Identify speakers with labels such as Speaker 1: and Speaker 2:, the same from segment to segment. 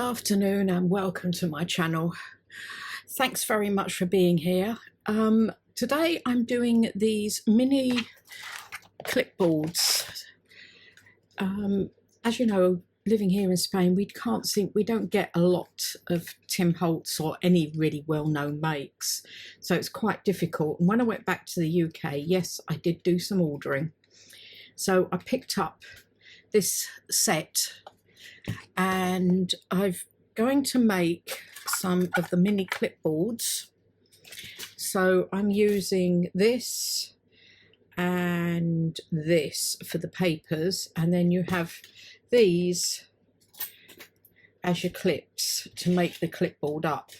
Speaker 1: afternoon and welcome to my channel. Thanks very much for being here. Today I'm doing these mini clipboards. As you know, living here in Spain, we don't get a lot of Tim Holtz or any really well-known makes, so it's quite difficult. And when I went back to the UK, yes, I did do some ordering. So I picked up this set and I'm going to make some of the mini clipboards. So I'm using this and this for the papers, and then you have these as your clips to make the clipboard up.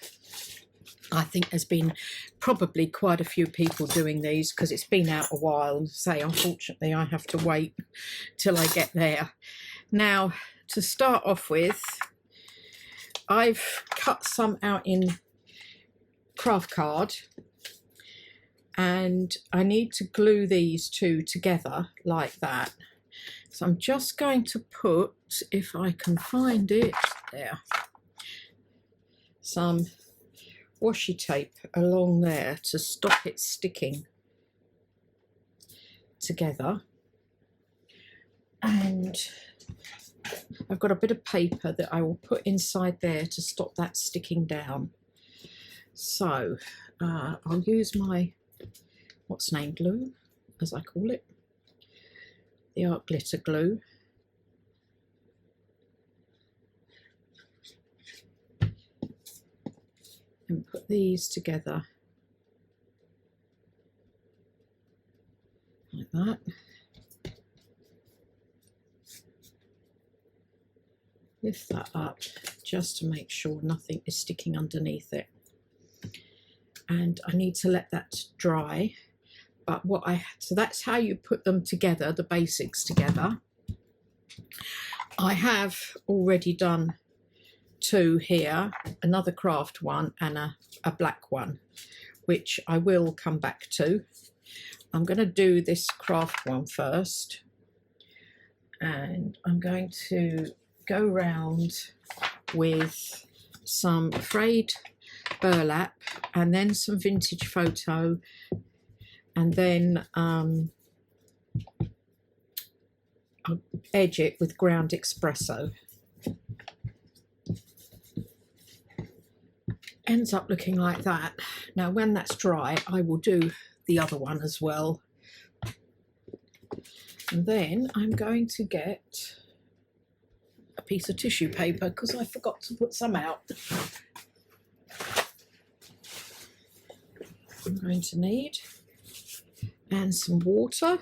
Speaker 1: I think there's been probably quite a few people doing these because it's been out a while. Say, unfortunately, I have to wait till I get there. Now, to start off with, I've cut some out in craft card, and I need to glue these two together like that. So I'm just going to put, if I can find it, there, some washi tape along there to stop it sticking together. And I've got a bit of paper that I will put inside there to stop that sticking down. So I'll use my what's name glue, as I call it, the art glitter glue. And put these together like that. Lift that up just to make sure nothing is sticking underneath it. And I need to let that dry. But so that's how you put them together, the basics together. I have already done two here, another craft one and a black one, which I will come back to. I'm going to do this craft one first, and I'm going to go round with some frayed burlap and then some vintage photo, and then I'll edge it with ground espresso. Ends up looking like that. Now when that's dry, I will do the other one as well. And then I'm going to get a piece of tissue paper because I forgot to put some out. I'm going to need, and some water.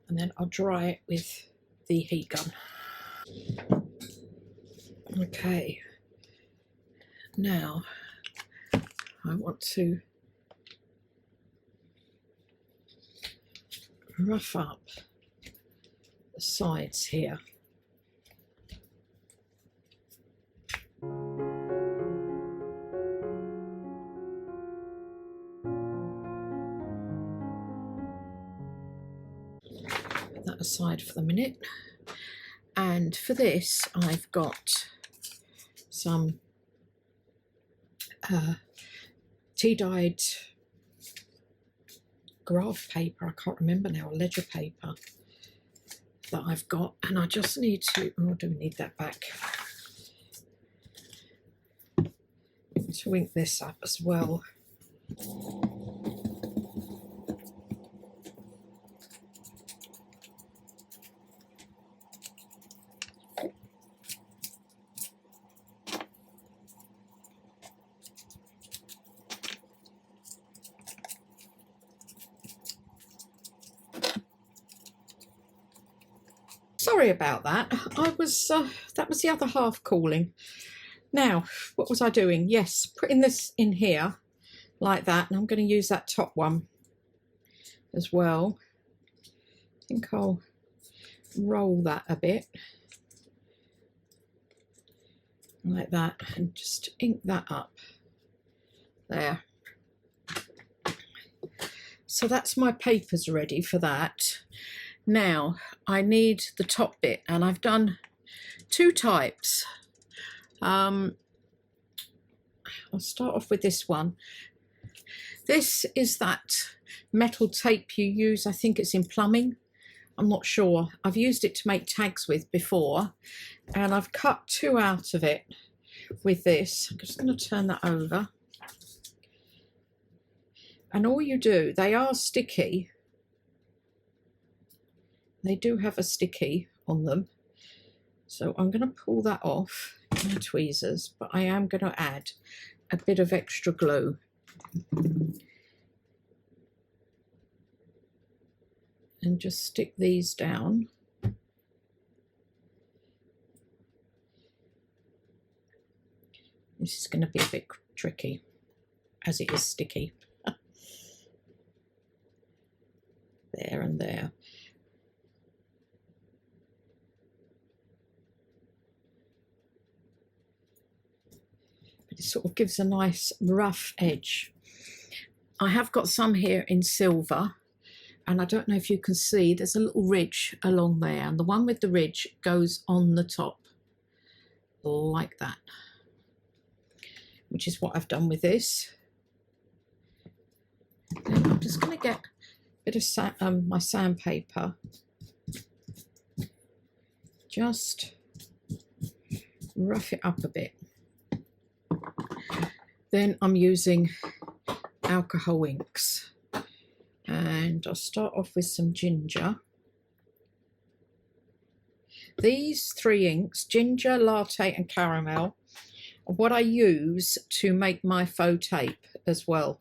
Speaker 1: And then I'll dry it with the heat gun. Okay, now I want to rough up the sides here. That aside for the minute. And for this I've got some tea-dyed graph paper, I can't remember now, ledger paper that I've got, and I just need to, oh, I do need that back, to ink this up as well. Sorry about that. That was the other half calling. Now, what was I doing? Yes, putting this in here like that. And I'm going to use that top one as well. I think I'll roll that a bit like that and just ink that up there. So that's my papers ready for that. Now I need the top bit, and I've done two types. I'll start off with this one. This is that metal tape you use, I think it's in plumbing, I'm not sure. I've used it to make tags with before, and I've cut two out of it with this. I'm just going to turn that over. And all you do, they are sticky. They do have a sticky on them. So I'm going to pull that off with my tweezers, but I am going to add a bit of extra glue. And just stick these down. This is going to be a bit tricky as it is sticky. There and there. But it sort of gives a nice rough edge. I have got some here in silver, and I don't know if you can see, there's a little ridge along there, and the one with the ridge goes on the top like that, which is what I've done with this. And I'm just going to get a bit of my sandpaper, just rough it up a bit. Then I'm using alcohol inks, and I'll start off with some ginger. These three inks, ginger, latte and caramel, are what I use to make my faux tape as well.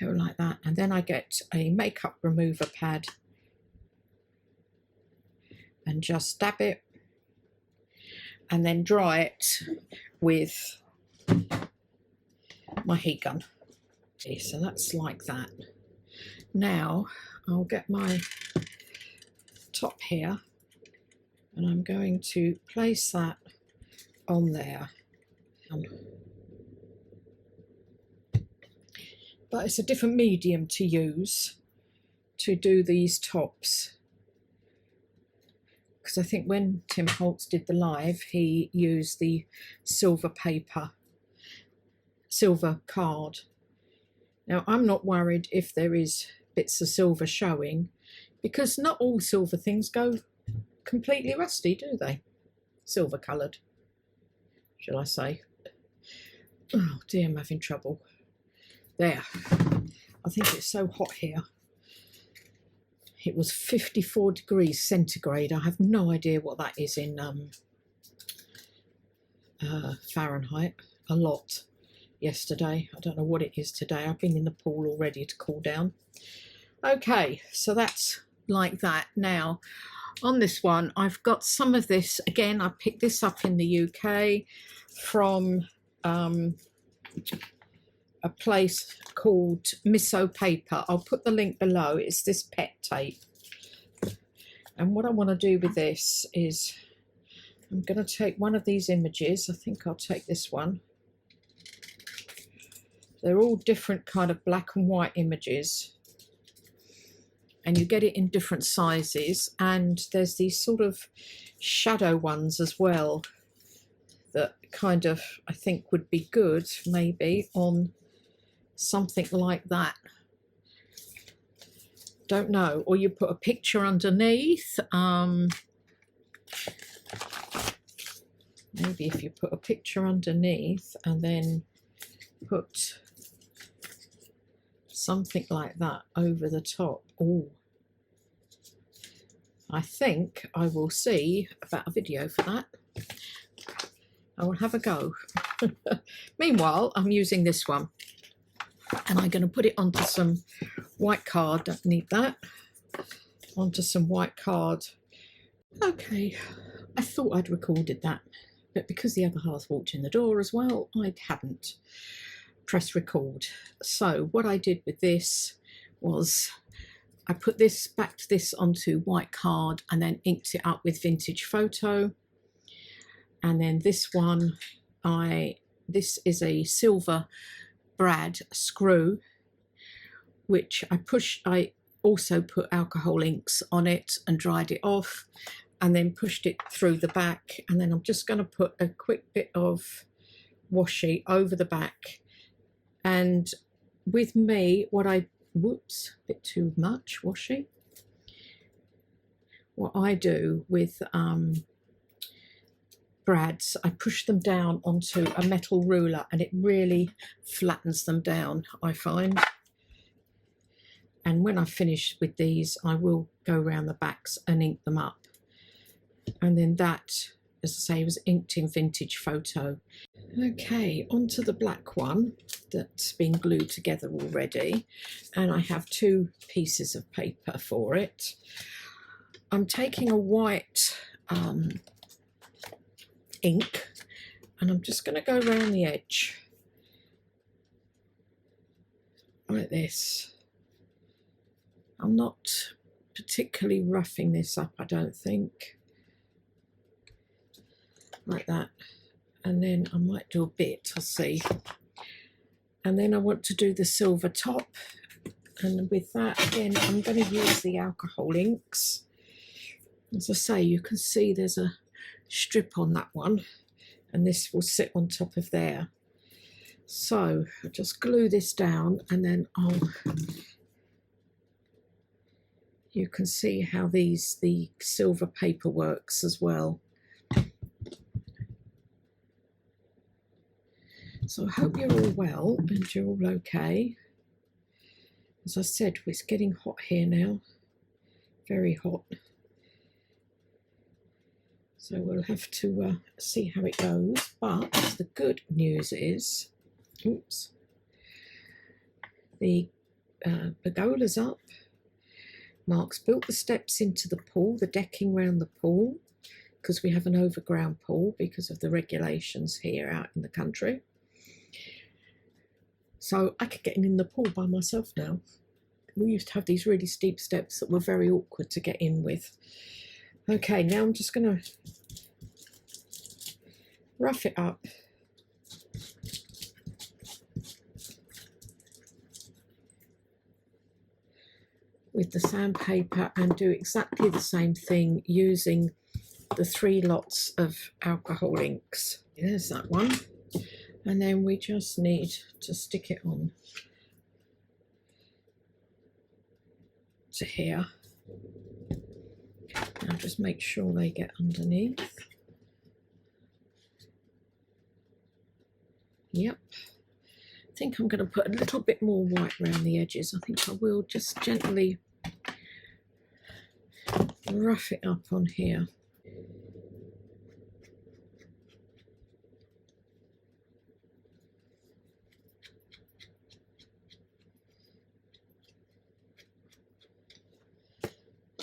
Speaker 1: Go like that, and then I get a makeup remover pad and just dab it and then dry it with my heat gun. Okay, so that's like that. Now I'll get my top here, and I'm going to place that on there. But it's a different medium to use to do these tops, because I think when Tim Holtz did the live, he used the silver paper, silver card. Now I'm not worried if there is bits of silver showing, because not all silver things go completely rusty, do they? Silver coloured, shall I say. Oh dear, I'm having trouble. There, I think it's so hot here. It was 54 degrees centigrade. I have no idea what that is in Fahrenheit. A lot yesterday. I don't know what it is today. I've been in the pool already to cool down. Okay, so that's like that. Now, on this one, I've got some of this. Again, I picked this up in the UK from a place called Miso Paper. I'll put the link below. It's this pet tape. And what I want to do with this is I'm going to take one of these images. I think I'll take this one. They're all different kind of black and white images. And you get it in different sizes. And there's these sort of shadow ones as well that kind of, I think, would be good maybe on something like that. Don't know. Or you put a picture underneath. Maybe if you put a picture underneath and then put something like that over the top. Oh, I think I will see about a video for that. I will have a go. Meanwhile, I'm using this one, and I'm going to put it onto some white card. Don't need that. Onto some white card. Okay, I thought I'd recorded that, but because the other half walked in the door as well, I hadn't pressed record. So what I did with this was I put this, backed this onto white card and then inked it up with vintage photo. And then this one, this is a silver brad screw, which I also put alcohol inks on it and dried it off, and then pushed it through the back. And then I'm just going to put a quick bit of washi over the back. And with me, whoops, a bit too much washi. What I do with brads, I push them down onto a metal ruler, and it really flattens them down, I find. And when I finish with these, I will go around the backs and ink them up. And then that, as I say, was inked in vintage photo. Okay, onto the black one that's been glued together already. And I have 2 pieces of paper for it. I'm taking a white ink, and I'm just going to go around the edge like this. I'm not particularly roughing this up, I don't think. Like that. And then I might do a bit, I'll see. And then I want to do the silver top. And with that, again, I'm going to use the alcohol inks. As I say, you can see there's a strip on that one, and this will sit on top of there. So I'll just glue this down, and then you can see how the silver paper works as well. So I hope you're all well and you're all okay. As I said, it's getting hot here now, very hot. So we'll have to see how it goes. But the good news is, oops, the pergola's up. Mark's built the steps into the pool, the decking around the pool, because we have an overground pool because of the regulations here out in the country. So I could get in the pool by myself now. We used to have these really steep steps that were very awkward to get in with. Okay, now I'm just going to rough it up. With the sandpaper, and do exactly the same thing using the 3 lots of alcohol inks. There's that one. And then we just need to stick it on to here. Now just make sure they get underneath. Yep. I think I'm going to put a little bit more white around the edges. I think I will just gently rough it up on here.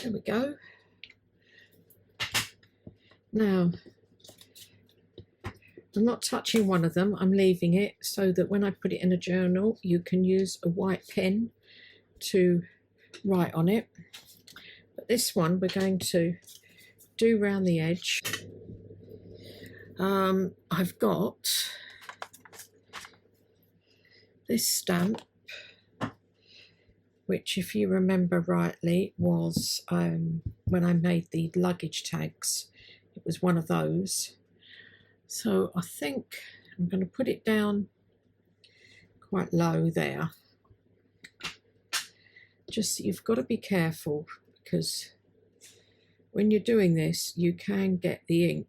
Speaker 1: There we go. Now, I'm not touching one of them, I'm leaving it so that when I put it in a journal, you can use a white pen to write on it. But this one we're going to do round the edge. I've got this stamp, which, if you remember rightly, was when I made the luggage tags. It was one of those. So I think I'm going to put it down quite low there. Just, you've got to be careful, because when you're doing this, you can get the ink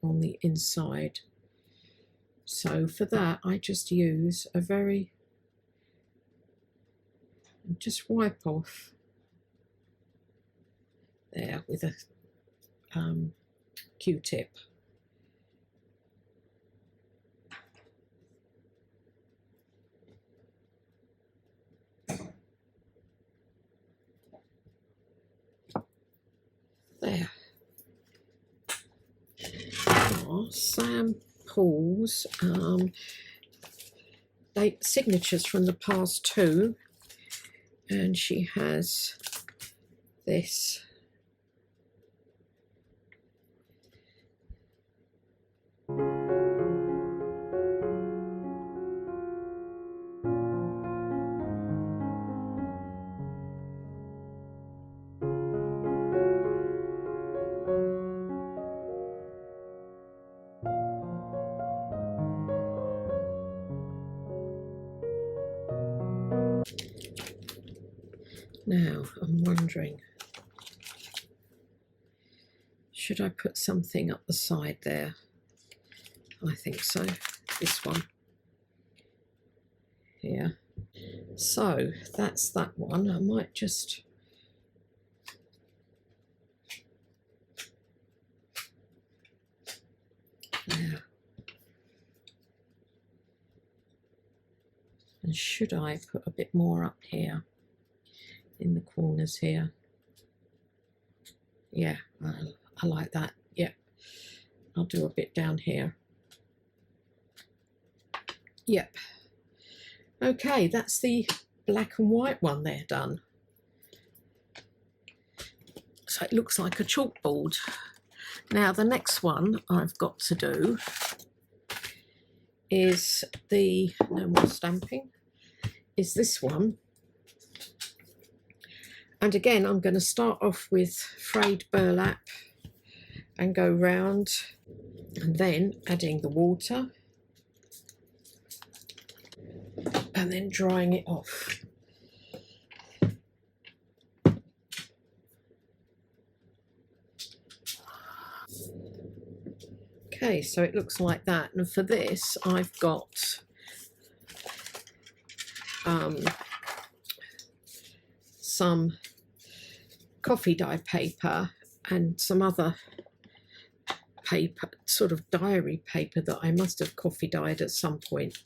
Speaker 1: on the inside. So for that, I just use a just wipe off there with a Q-tip. are Sam Paul's signatures from the past two, and she has this. Now, I'm wondering, should I put something up the side there? I think so. This one here. So that's that one. I might just there. And should I put a bit more up here in the corners here? Yeah, I like that. Yep, I'll do a bit down here. Yep. Okay, that's the black and white one there done. So it looks like a chalkboard. Now the next one I've got to do is the, no more stamping, is this one. And again, I'm going to start off with frayed burlap and go round, and then adding the water and then drying it off. Okay, so it looks like that. And for this, I've got some coffee dye paper and some other paper, sort of diary paper that I must have coffee dyed at some point.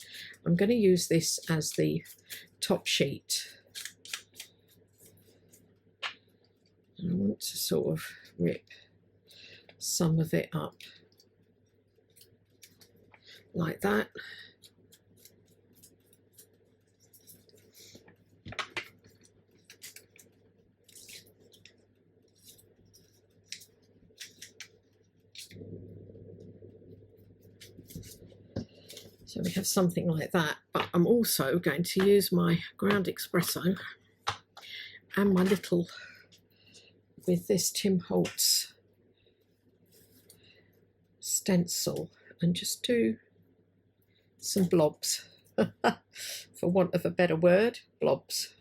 Speaker 1: I'm going to use this as the top sheet. And I want to sort of rip some of it up like that. So we have something like that, but I'm also going to use my ground espresso and my little, with this Tim Holtz stencil, and just do some blobs, for want of a better word, blobs.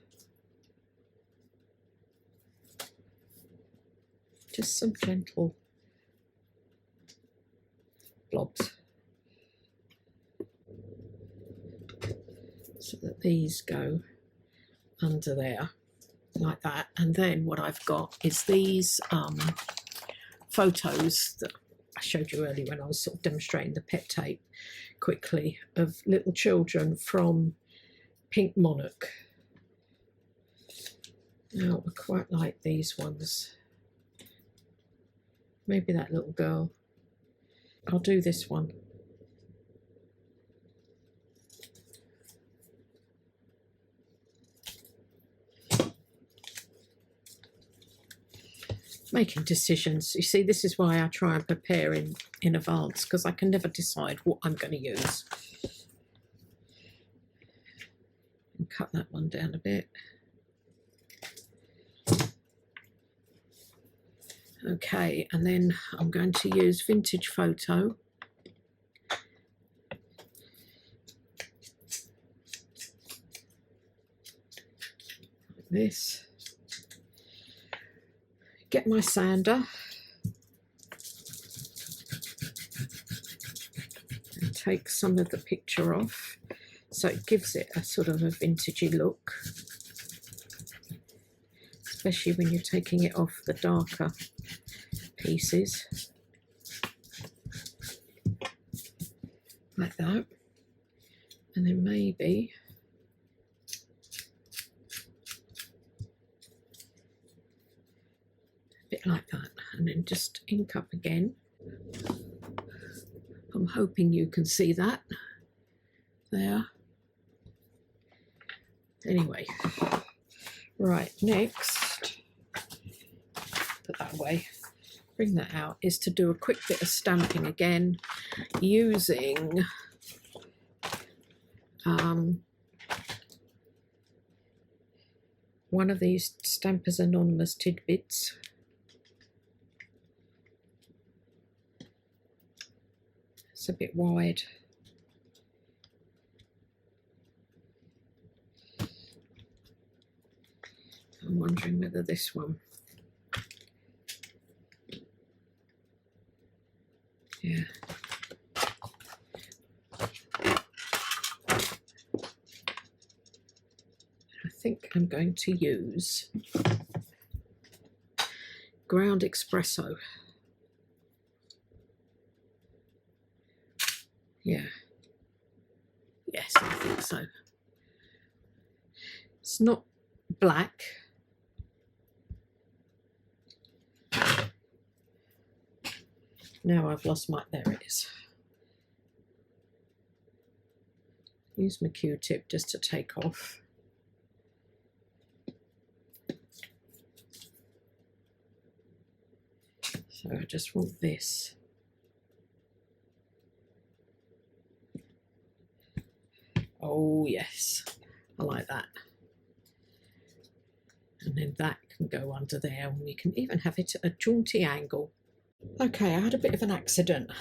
Speaker 1: Just some gentle blobs, so that these go under there like that. And then what I've got is these photos that I showed you earlier when I was sort of demonstrating the pet tape quickly, of little children from Pink Monarch. Now I quite like these ones. Maybe that little girl. I'll do this one. Making decisions. You see, this is why I try and prepare in advance, because I can never decide what I'm going to use. And cut that one down a bit. Okay, and then I'm going to use vintage photo. Like this. Get my sander and take some of the picture off, so it gives it a sort of a vintagey look, especially when you're taking it off the darker pieces like that. And then maybe a bit like that, and then just ink up again. I'm hoping you can see that there. Anyway, right, next, put that away, bring that out, is to do a quick bit of stamping again using one of these Stampers Anonymous tidbits. It's a bit wide. I'm wondering whether this one, yeah. I think I'm going to use Ground Espresso. Yeah. Yes, I think so. It's not black. Now I've lost my, there it is. Use my Q-tip just to take off. So I just want this. Oh yes, I like that. And then that can go under there, and we can even have it at a jaunty angle. Okay, I had a bit of an accident.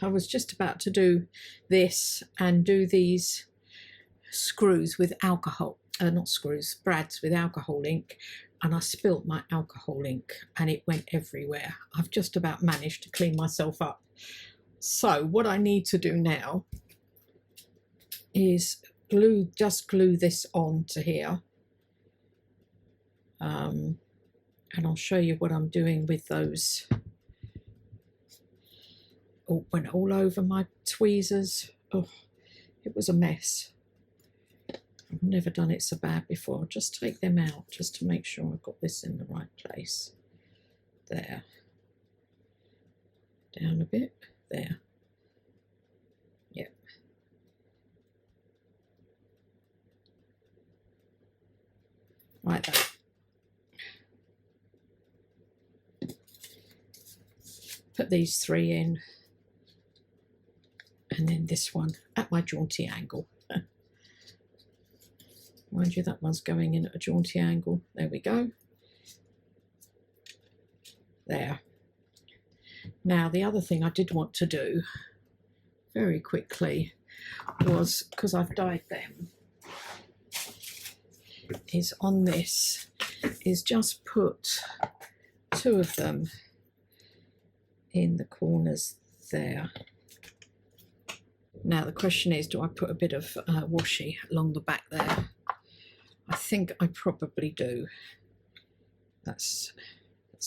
Speaker 1: I was just about to do this and do these screws with alcohol, not screws, brads with alcohol ink, and I spilt my alcohol ink and it went everywhere. I've just about managed to clean myself up. So what I need to do now is just glue this on to here. And I'll show you what I'm doing with those. Oh, went all over my tweezers. Oh, it was a mess. I've never done it so bad before. I'll just take them out just to make sure I've got this in the right place. There. Down a bit. There. Yep. Like that. Put these three in. And then this one at my jaunty angle. Mind you, that one's going in at a jaunty angle. There we go. There. Now, the other thing I did want to do very quickly was, because I've dyed them, is on this, is just put two of them in the corners there. Now the question is, do I put a bit of washi along the back there? I think I probably do. That's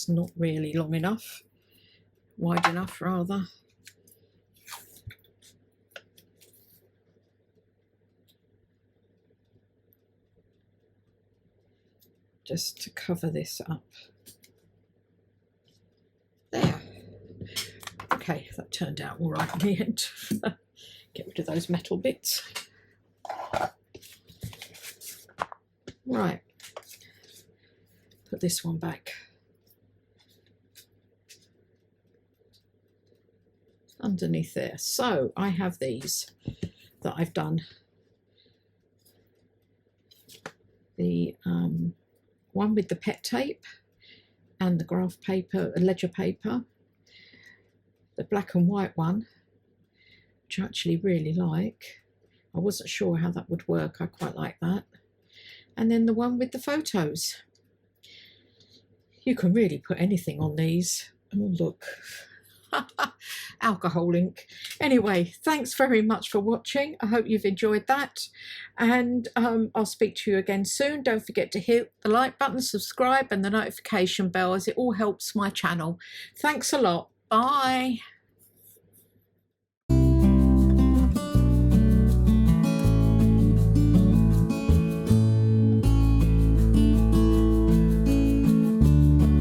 Speaker 1: not really long enough, wide enough rather. Just to cover this up. There. Okay, that turned out all right in the end. Get rid of those metal bits. Right, put this one back underneath there. So I have these that I've done. The one with the pet tape and the graph paper, ledger paper. The black and white one, which I actually really like. I wasn't sure how that would work. I quite like that. And then the one with the photos. You can really put anything on these. Oh, look. Alcohol ink. Anyway, thanks very much for watching. I hope you've enjoyed that. And I'll speak to you again soon. Don't forget to hit the like button, subscribe, and the notification bell, as it all helps my channel. Thanks a lot. Bye.